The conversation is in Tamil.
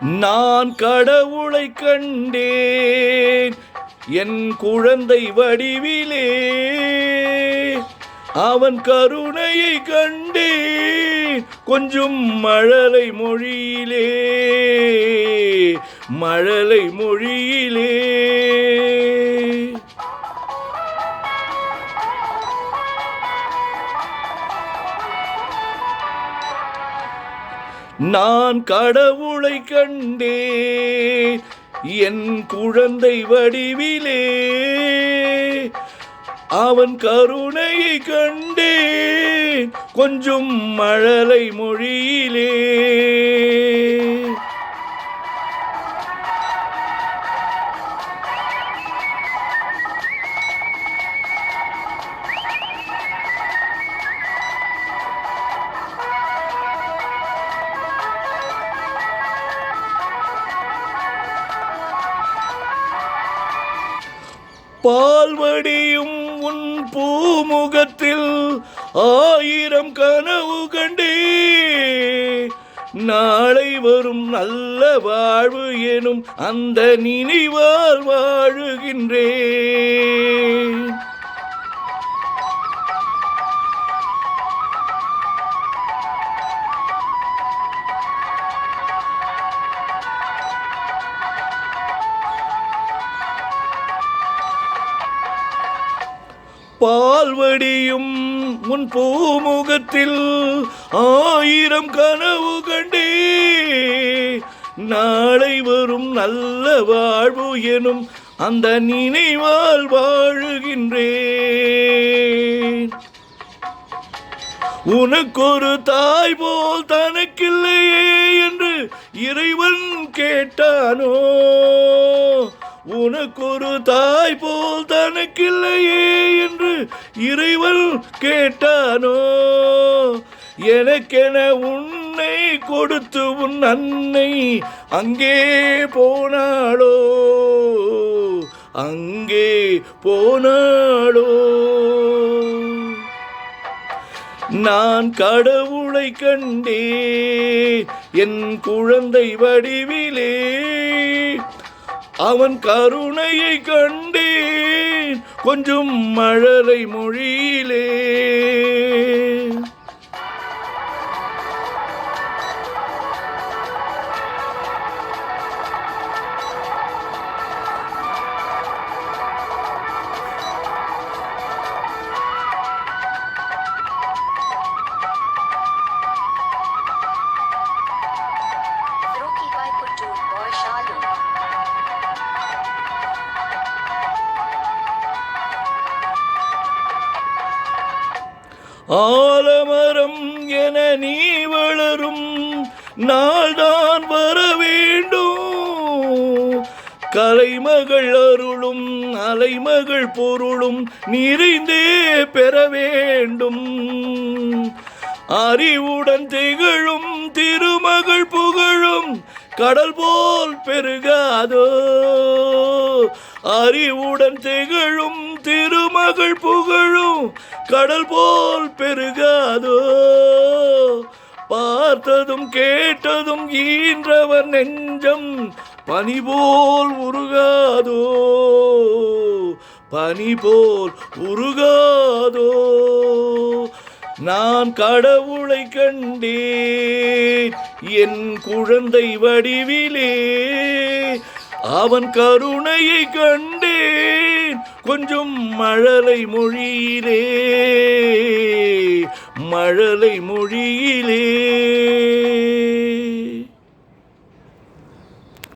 நான் கடவுளை கண்டேன் என் குழந்தை வடிவிலே, அவன் கருணையை கண்டேன் கொஞ்சம் மழலை மொழியிலே, மழலை மொழியிலே. நான் கடவுளை கண்டேன் என் குழந்தை வடிவிலே, அவன் கருணையை கண்டேன் கொஞ்சம் மழலை மொழியிலே. பால்வடியும் உன் பூமுகத்தில் ஆயிரம் கனவு கண்டே, நாளை வரும் நல்ல வாழ்வு எனும் அந்த நினைவால் வாழுகின்றேன். பால்வடியும் உன் பூமுகத்தில் ஆயிரம் கனவு கண்டே, நாளை வரும் நல்ல வாழ்வு எனும் அந்த நினைவால் வாழுகின்றேன். உனக்கொரு தாய் போல் தனக்கில்லையே என்று இறைவன் கேட்டானோ, உனக்கொரு தாய் போல் தனக்கில்லையே என்று இறைவன் கேட்டானோ, எனக்கென உன்னை கொடுத்து உன் அன்னை அங்கே போனாளோ, அங்கே போனாளோ. நான் கடவுளை கண்டேன் என் குழந்தை வடிவிலே, அவன் கருணையை கண்டேன் கொஞ்சம் மழலை மொழியிலே. ஆலமரம் என நீ வளரும் நாள்தான் வர வேண்டும், கலைமகள் அருளும் அலைமகள் பொருளும் நிறைந்தே பெற வேண்டும். அறிவுடன் திகழும் திருமகள் புகழும் கடல் போல் பெருகாதோ, அறிவுடன் திகழும் திருமகள் புகழும் கடல் போல் பெருகாதோ. பார்த்ததும் கேட்டதும் ஈன்றவர் நெஞ்சம் பனி போல் உருகாதோ, பனி போல் உருகாதோ. நான் கடவுளை கண்டேன் என் குழந்தை வடிவிலே, அவன் கருணையை கண்டேன் கொஞ்சம் மழலை மொழியிலே, மழலை மொழியிலே.